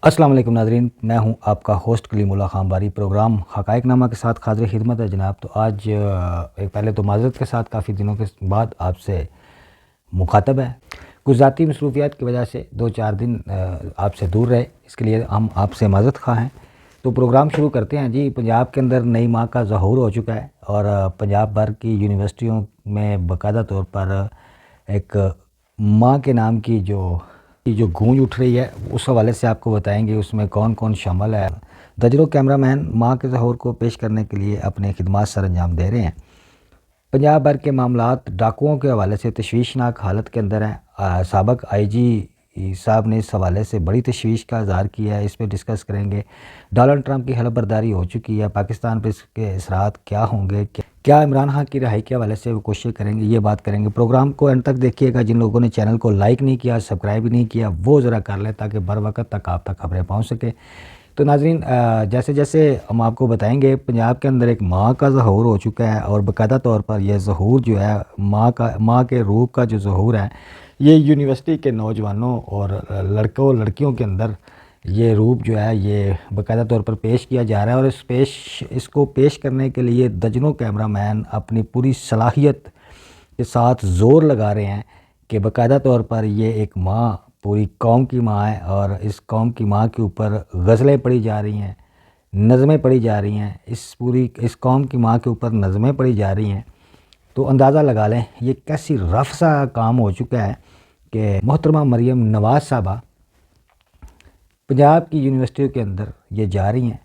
السلام علیکم ناظرین، میں ہوں آپ کا ہوسٹ کلیم اللہ خان باری۔ پروگرام حقائق نامہ کے ساتھ حاضر خدمت ہے جناب۔ تو آج پہلے تو معذرت کے ساتھ کافی دنوں کے بعد آپ سے مخاطب ہے، کچھ ذاتی مصروفیات کی وجہ سے 2-4 دن آپ سے دور رہے، اس کے لیے ہم آپ سے معذرت خواہ ہیں۔ تو پروگرام شروع کرتے ہیں جی۔ پنجاب کے اندر نئی ماہ کا ظہور ہو چکا ہے اور پنجاب بھر کی یونیورسٹیوں میں باقاعدہ طور پر ایک ماں کے نام کی جو گونج اٹھ رہی ہے، اس حوالے سے آپ کو بتائیں گے اس میں کون کون شامل ہے۔ درجنوں کیمرہ مین ماں کے ظہور کو پیش کرنے کے لیے اپنے خدمات سر انجام دے رہے ہیں۔ پنجاب بھر کے معاملات ڈاکوؤں کے حوالے سے تشویشناک حالت کے اندر ہیں۔ سابق آئی جی صاحب نے اس حوالے سے بڑی تشویش کا اظہار کیا ہے، اس پہ ڈسکس کریں گے۔ ڈونلڈ ٹرمپ کی حلف برداری ہو چکی ہے، پاکستان پہ اس کے اثرات کیا ہوں گے، کیا عمران خان کی رہائی کے حوالے سے وہ کوششیں کریں گے، یہ بات کریں گے۔ پروگرام کو اینڈ تک دیکھیے گا۔ جن لوگوں نے چینل کو لائک نہیں کیا، سبسکرائب نہیں کیا، وہ ذرا کر لیں تاکہ بر وقت تک آپ تک خبریں پہنچ سکیں۔ تو ناظرین، جیسے جیسے ہم آپ کو بتائیں گے، پنجاب کے اندر ایک ماں کا ظہور ہو چکا ہے اور باقاعدہ طور پر یہ ظہور جو ہے ماں کے روپ کا جو ظہور ہے، یہ یونیورسٹی کے نوجوانوں اور لڑکوں لڑکیوں کے اندر یہ روپ جو ہے یہ باقاعدہ طور پر پیش کیا جا رہا ہے، اور اس کو پیش کرنے کے لیے درجنوں کیمرہ مین اپنی پوری صلاحیت کے ساتھ زور لگا رہے ہیں کہ باقاعدہ طور پر یہ ایک ماں پوری قوم کی ماں ہے، اور اس قوم کی ماں کے اوپر غزلیں پڑھی جا رہی ہیں، نظمیں پڑھی جا رہی ہیں، اس قوم کی ماں کے اوپر نظمیں پڑھی جا رہی ہیں۔ تو اندازہ لگا لیں یہ کیسی رف سا کام ہو چکا ہے کہ محترمہ مریم نواز صاحبہ پنجاب کی یونیورسٹیوں کے اندر یہ جا رہی ہیں،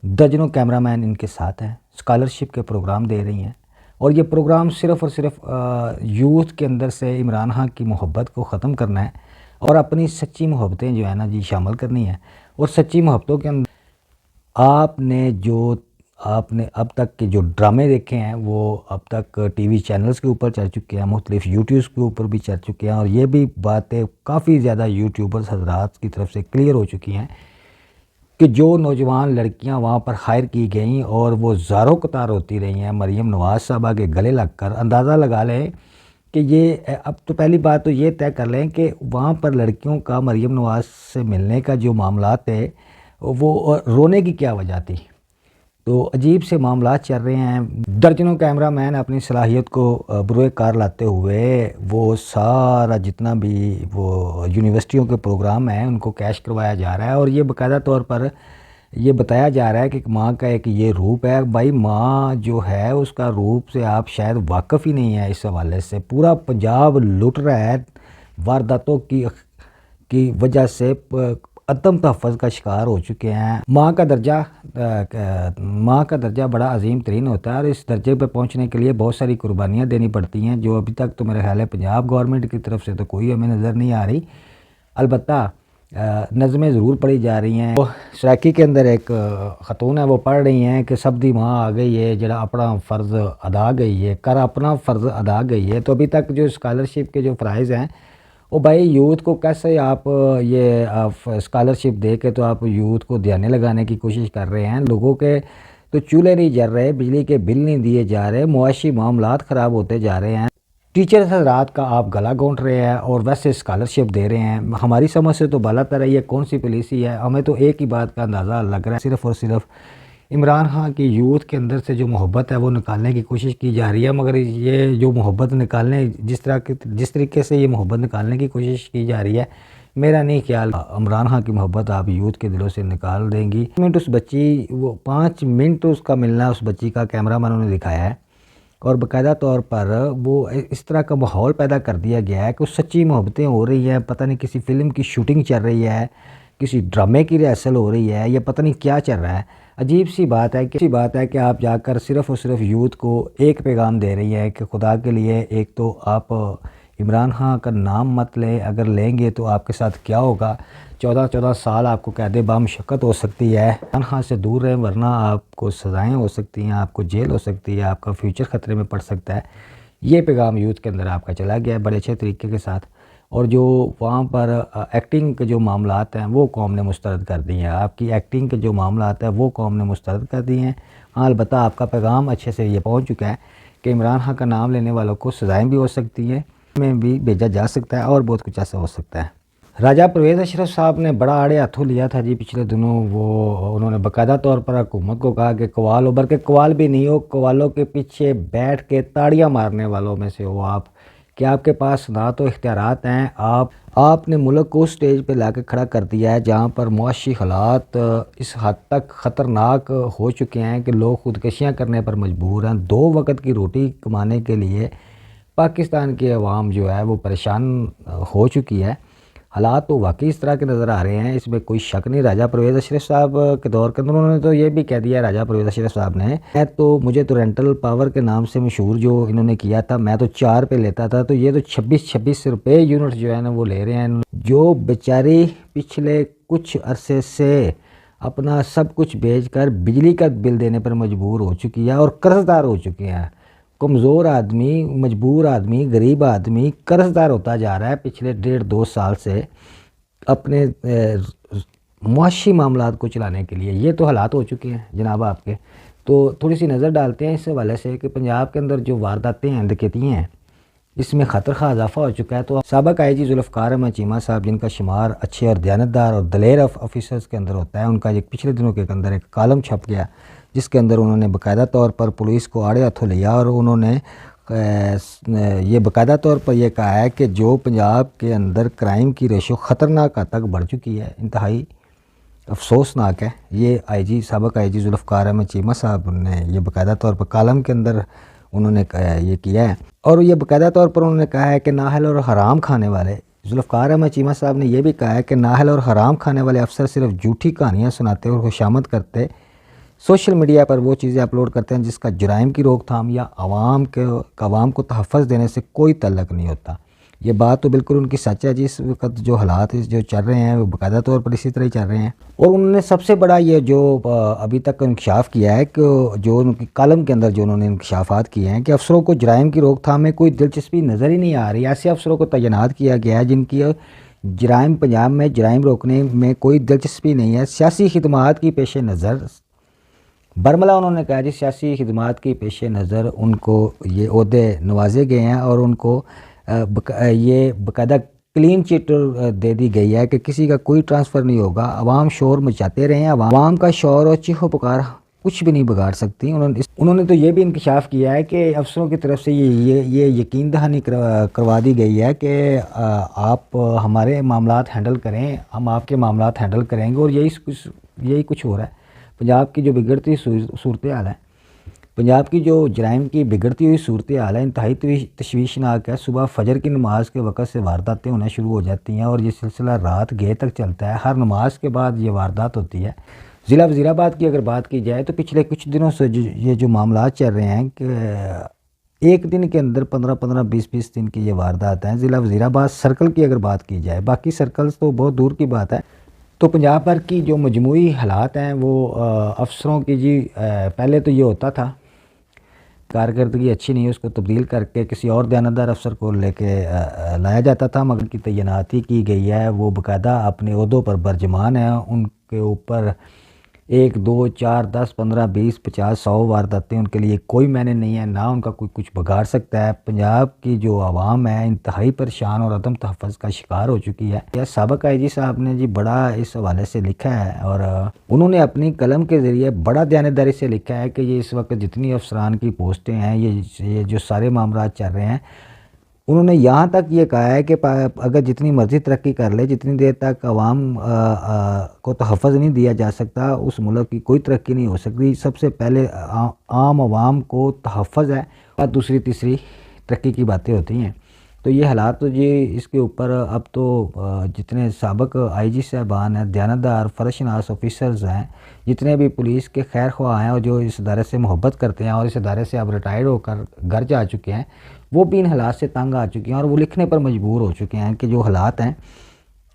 درجنوں کیمرہ مین ان کے ساتھ ہیں، اسکالرشپ کے پروگرام دے رہی ہیں، اور یہ پروگرام صرف اور صرف یوتھ کے اندر سے عمران خان کی محبت کو ختم کرنا ہے اور اپنی سچی محبتیں جو ہے نا جی شامل کرنی ہیں۔ اور سچی محبتوں کے اندر آپ نے اب تک کے جو ڈرامے دیکھے ہیں وہ اب تک ٹی وی چینلز کے اوپر چل چکے ہیں، مختلف یوٹیوبز کے اوپر بھی چل چکے ہیں، اور یہ بھی باتیں کافی زیادہ یوٹیوبرز حضرات کی طرف سے کلیئر ہو چکی ہیں کہ جو نوجوان لڑکیاں وہاں پر ہائر کی گئیں اور وہ زاروں قطار ہوتی رہی ہیں مریم نواز صاحبہ کے گلے لگ کر، اندازہ لگا لیں کہ یہ اب تو پہلی بات تو یہ طے کر لیں کہ وہاں پر لڑکیوں کا مریم نواز سے ملنے کا جو معاملات تھے وہ رونے کی کیا وجہ تھی۔ تو عجیب سے معاملات چل رہے ہیں۔ درجنوں کیمرہ مین اپنی صلاحیت کو بروئے کار لاتے ہوئے وہ سارا جتنا بھی وہ یونیورسٹیوں کے پروگرام ہیں ان کو کیش کروایا جا رہا ہے، اور یہ باقاعدہ طور پر یہ بتایا جا رہا ہے کہ ماں کا ایک یہ روپ ہے۔ بھائی ماں جو ہے اس کا روپ سے آپ شاید واقف ہی نہیں ہیں۔ اس حوالے سے پورا پنجاب لٹ رہا ہے، وارداتوں کی وجہ سے عدم تحفظ کا شکار ہو چکے ہیں۔ ماں کا درجہ بڑا عظیم ترین ہوتا ہے، اور اس درجے پہ پہنچنے کے لیے بہت ساری قربانیاں دینی پڑتی ہیں، جو ابھی تک تو میرے خیال ہے پنجاب گورنمنٹ کی طرف سے تو کوئی ہمیں نظر نہیں آ رہی۔ البتہ نظمیں ضرور پڑھی جا رہی ہیں۔ سرائکی کے اندر ایک خاتون ہے، وہ پڑھ رہی ہیں کہ سب دی ماں آ گئی ہے جڑا اپنا فرض ادا گئی ہے، اپنا فرض ادا گئی ہے۔ تو ابھی تک جو اسکالرشپ کے جو فرائض ہیں وہ بھائی یوتھ کو کیسے آپ یہ اسکالرشپ دے کے تو آپ یوتھ کو دھیانے لگانے کی کوشش کر رہے ہیں۔ لوگوں کے تو چولہے نہیں جل رہے، بجلی کے بل نہیں دیے جا رہے، معاشی معاملات خراب ہوتے جا رہے ہیں، ٹیچر حضرات کا آپ گلا گھونٹ رہے ہیں اور ویسے اسکالرشپ دے رہے ہیں۔ ہماری سمجھ سے تو بالا تر ہے، یہ کون سی پالیسی ہے؟ ہمیں تو ایک ہی بات کا اندازہ لگ رہا ہے، صرف اور صرف عمران خان کی یوتھ کے اندر سے جو محبت ہے وہ نکالنے کی کوشش کی جا رہی ہے، مگر یہ جو محبت نکالنے جس طریقے سے یہ محبت نکالنے کی کوشش کی جا رہی ہے، میرا نہیں خیال عمران خان کی محبت آپ یوتھ کے دلوں سے نکال دیں گی۔ 5 منٹ اس کا ملنا اس بچی کا کیمرہ مینوں نے دکھایا ہے، اور باقاعدہ طور پر وہ اس طرح کا ماحول پیدا کر دیا گیا ہے کہ سچی محبتیں ہو رہی ہیں، پتہ نہیں کسی فلم کی شوٹنگ چل رہی ہے، کسی ڈرامے کی ریہرسل ہو رہی ہے، یا پتہ نہیں کیا چل رہا ہے۔ عجیب سی بات ہے کہ آپ جا کر صرف اور صرف یوتھ کو ایک پیغام دے رہی ہے کہ خدا کے لیے ایک تو آپ عمران خان کا نام مت لیں، اگر لیں گے تو آپ کے ساتھ کیا ہوگا۔ 14 سال آپ کو قید بامشقت ہو سکتی ہے۔ عمران خان سے دور رہیں ورنہ آپ کو سزائیں ہو سکتی ہیں، آپ کو جیل ہو سکتی ہے، آپ کا فیوچر خطرے میں پڑ سکتا ہے۔ یہ پیغام یوتھ کے اندر آپ کا چلا گیا ہے بڑے اچھے طریقے کے ساتھ، اور جو وہاں پر ایکٹنگ کے جو معاملات ہیں وہ قوم نے مسترد کر دی ہیں، آپ کی ایکٹنگ کے جو معاملات ہیں وہ قوم نے مسترد کر دی ہیں۔ ہاں البتہ آپ کا پیغام اچھے سے یہ پہنچ چکا ہے کہ عمران خان کا نام لینے والوں کو سزائیں بھی ہو سکتی ہیں، میں بھی بھیجا جا سکتا ہے، اور بہت کچھ ایسا ہو سکتا ہے۔ راجہ پرویز اشرف صاحب نے بڑا آڑے ہاتھوں لیا تھا جی پچھلے دنوں، وہ انہوں نے باقاعدہ طور پر حکومت کو کہا کہ قوال ہو، بلکہ قوال بھی نہیں ہو، قوالوں کے پیچھے بیٹھ کے تاڑیاں مارنے والوں میں سے ہو آپ، کہ آپ کے پاس نہ تو اختیارات ہیں، آپ نے ملک کو اس سٹیج پہ لا کے کھڑا کر دیا ہے جہاں پر معاشی حالات اس حد تک خطرناک ہو چکے ہیں کہ لوگ خودکشیاں کرنے پر مجبور ہیں۔ 2 وقت کی روٹی کمانے کے لیے پاکستان کی عوام جو ہے وہ پریشان ہو چکی ہے۔ حالات تو واقعی اس طرح کے نظر آ رہے ہیں، اس میں کوئی شک نہیں۔ راجہ پرویز اشرف صاحب کے دور کے اندر انہوں نے تو یہ بھی کہہ دیا، راجہ پرویز اشرف صاحب نے، مجھے تو رینٹل پاور کے نام سے مشہور جو انہوں نے کیا تھا، میں تو 4 پہ لیتا تھا، تو یہ تو 26 روپے یونٹ جو ہے نا وہ لے رہے ہیں، جو بیچاری پچھلے کچھ عرصے سے اپنا سب کچھ بیچ کر بجلی کا بل دینے پر مجبور ہو چکی ہے اور قرض دار ہو چکے ہیں۔ کمزور آدمی، مجبور آدمی، غریب آدمی قرض دار ہوتا جا رہا ہے پچھلے 1.5-2 سال سے اپنے معاشی معاملات کو چلانے کے لیے۔ یہ تو حالات ہو چکے ہیں جناب آپ کے۔ تو تھوڑی سی نظر ڈالتے ہیں اس حوالے سے کہ پنجاب کے اندر جو وارداتیں ہیں، ڈکیتیاں ہیں، اس میں خطر خواہ اضافہ ہو چکا ہے۔ تو سابق آئی جی ذوالفقار احمد چیمہ صاحب، جن کا شمار اچھے اور دیانتدار اور دلیر آفیسرز کے اندر ہوتا ہے، ان کا ایک پچھلے دنوں کے اندر ایک کالم چھپ گیا جس کے اندر انہوں نے باقاعدہ طور پر پولیس کو آڑے ہاتھوں لیا، اور انہوں نے یہ باقاعدہ طور پر یہ کہا ہے کہ جو پنجاب کے اندر کرائم کی ریشو خطرناک حد تک بڑھ چکی ہے، انتہائی افسوسناک ہے۔ یہ سابق آئی جی ذوالفقار احمد چیمہ صاحب نے یہ باقاعدہ طور پر کالم کے اندر انہوں نے یہ کیا ہے، اور یہ باقاعدہ طور پر انہوں نے کہا ہے کہ نااہل اور حرام کھانے والے، ذوالفقار احمد چیمہ صاحب نے یہ بھی کہا ہے کہ نااہل اور حرام کھانے والے افسر صرف جھوٹی کہانیاں سناتے اور خوشامد کرتے سوشل میڈیا پر وہ چیزیں اپلوڈ کرتے ہیں جس کا جرائم کی روک تھام یا عوام کو تحفظ دینے سے کوئی تعلق نہیں ہوتا۔ یہ بات تو بالکل ان کی سچ ہے جی۔ اس وقت جو حالات جو چل رہے ہیں وہ باقاعدہ طور پر اسی طرح ہی چل رہے ہیں، اور انہوں نے سب سے بڑا یہ جو ابھی تک انکشاف کیا ہے کہ جو ان کی کالم کے اندر جو انہوں نے انکشافات کیے ہیں کہ افسروں کو جرائم کی روک تھام میں کوئی دلچسپی نظر ہی نہیں آ رہی۔ ایسے افسروں کو تعینات کیا گیا ہے جن کی جرائم پنجاب میں جرائم روکنے میں کوئی دلچسپی نہیں ہے، سیاسی خدمات کی پیش نظر برملا انہوں نے کہا جی سیاسی خدمات کی پیش نظر ان کو یہ عہدے نوازے گئے ہیں، اور ان کو یہ باقاعدہ کلین چٹ دے دی گئی ہے کہ کسی کا کوئی ٹرانسفر نہیں ہوگا، عوام شور مچاتے رہے ہیں، عوام کا شور اور چیخو پکار کچھ بھی نہیں بگاڑ سکتی۔ انہوں نے تو یہ بھی انکشاف کیا ہے کہ افسروں کی طرف سے یہ یقین دہانی کروا دی گئی ہے کہ آپ ہمارے معاملات ہینڈل کریں، ہم آپ کے معاملات ہینڈل کریں گے، اور یہی کچھ ہو رہا ہے۔ پنجاب کی جو بگڑتی صورتحال ہے، پنجاب کی جو جرائم کی بگڑتی ہوئی صورتحال ہے، انتہائی تشویشناک ہے۔ صبح فجر کی نماز کے وقت سے وارداتیں ہونا شروع ہو جاتی ہیں، اور یہ سلسلہ رات گئے تک چلتا ہے۔ ہر نماز کے بعد یہ واردات ہوتی ہے۔ ضلع وزیر آباد کی اگر بات کی جائے تو پچھلے کچھ دنوں سے یہ جو معاملات چل رہے ہیں کہ ایک دن کے اندر 15 20 دن کی یہ واردات ہیں۔ ضلع وزیر آباد سرکل کی اگر بات کی جائے، باقی سرکلز تو بہت دور کی بات ہے، تو پنجاب بھر کی جو مجموعی حالات ہیں وہ افسروں کی جی پہلے تو یہ ہوتا تھا کارکردگی اچھی نہیں ہے، اس کو تبدیل کر کے کسی اور دیانتدار افسر کو لے کے لایا جاتا تھا، مگر کی تعیناتی کی گئی ہے، وہ باقاعدہ اپنے عہدوں پر برجمان ہیں، ان کے اوپر 1 2 4 10 15 20 50 100 وارداتیں ان کے لیے کوئی معنی نہیں ہے، نہ ان کا کوئی کچھ بگاڑ سکتا ہے۔ پنجاب کی جو عوام ہے انتہائی پریشان اور عدم تحفظ کا شکار ہو چکی ہے۔ یہ سابق آئی جی صاحب نے جی بڑا اس حوالے سے لکھا ہے، اور انہوں نے اپنی قلم کے ذریعے بڑا دیانتداری سے لکھا ہے کہ یہ اس وقت جتنی افسران کی پوسٹیں ہیں، یہ جو سارے معاملات چل رہے ہیں، انہوں نے یہاں تک یہ کہا ہے کہ اگر جتنی مرضی ترقی کر لے، جتنی دیر تک عوام کو تحفظ نہیں دیا جا سکتا، اس ملک کی کوئی ترقی نہیں ہو سکتی۔ سب سے پہلے عام عوام کو تحفظ ہے، اور دوسری تیسری ترقی کی باتیں ہوتی ہیں۔ تو یہ حالات تو جی اس کے اوپر اب تو جتنے سابق آئی جی صاحبان ہیں، دیانتدار فرشناس آفیسرز ہیں، جتنے بھی پولیس کے خیر خواہ ہیں اور جو اس ادارے سے محبت کرتے ہیں اور اس ادارے سے اب ریٹائرڈ ہو کر گھر جا چکے ہیں، وہ بھی ان حالات سے تنگ آ چکے ہیں، اور وہ لکھنے پر مجبور ہو چکے ہیں کہ جو حالات ہیں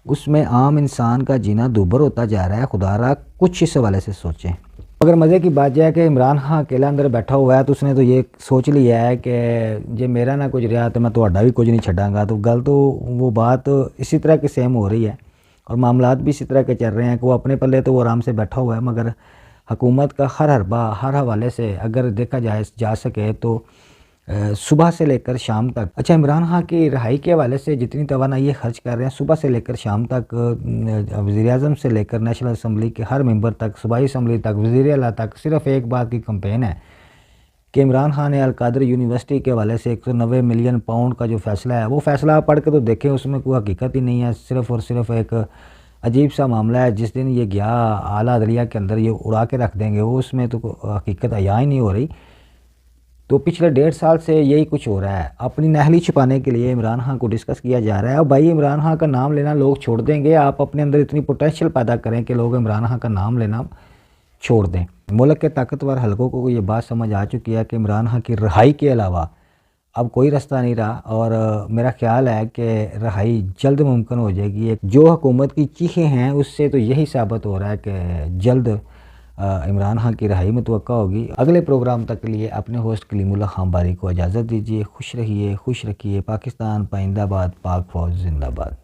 اس میں عام انسان کا جینا دوبر ہوتا جا رہا ہے۔ خدا را کچھ اس حوالے سے سوچیں۔ اگر مزے کی بات یہ ہے کہ عمران خان اکیلا اندر بیٹھا ہوا ہے تو اس نے تو یہ سوچ لیا ہے کہ جے میرا نہ کچھ رہا تو میں تہاڈا بھی کچھ نہیں چھڈاں گا۔ تو گل تو وہ بات اسی طرح کی سیم ہو رہی ہے، اور معاملات بھی اسی طرح کے چل رہے ہیں کہ وہ اپنے پلے تو وہ آرام سے بیٹھا ہوا ہے، مگر حکومت کا ہر حربہ ہر حوالے سے اگر دیکھا جا سکے تو صبح سے لے کر شام تک. اچھا، عمران خان کی رہائی کے حوالے سے جتنی توانائی خرچ کر رہے ہیں صبح سے لے کر شام تک، وزیر اعظم سے لے کر نیشنل اسمبلی کے ہر ممبر تک، صوبائی اسمبلی تک، وزیر اعلیٰ تک، صرف ایک بات کی کمپین ہے کہ عمران خان نے القادر یونیورسٹی کے حوالے سے 190 ملین پاؤنڈ کا جو فیصلہ ہے وہ فیصلہ آپ پڑھ کے تو دیکھیں، اس میں کوئی حقیقت ہی نہیں ہے، صرف اور صرف ایک عجیب سا معاملہ ہے. جس دن یہ گیا اعلیٰ عدلیہ کے اندر یہ اڑا کے رکھ دیں گے، وہ اس میں تو حقیقت عیاں ہی نہیں ہو رہی. تو پچھلے 1.5 سال سے یہی کچھ ہو رہا ہے، اپنی نہلی چھپانے کے لیے عمران خان کو ڈسکس کیا جا رہا ہے. اب بھائی عمران خان کا نام لینا لوگ چھوڑ دیں گے، آپ اپنے اندر اتنی پوٹینشیل پیدا کریں کہ لوگ عمران خان کا نام لینا چھوڑ دیں. ملک کے طاقتور حلقوں کو یہ بات سمجھ آ چکی ہے کہ عمران خان کی رہائی کے علاوہ اب کوئی رستہ نہیں رہا، اور میرا خیال ہے کہ رہائی جلد ممکن ہو جائے گی. جو حکومت کی چیخیں ہیں اس سے تو یہی ثابت ہو رہا ہے کہ جلد عمران خان کی رہائی متوقع ہوگی. اگلے پروگرام تک کے لیے اپنے ہوسٹ کلیم اللہ خان باری کو اجازت دیجیے. خوش رہیے، خوش رکھیے. پاکستان پائندہ باد، پاک فوج زندہ باد.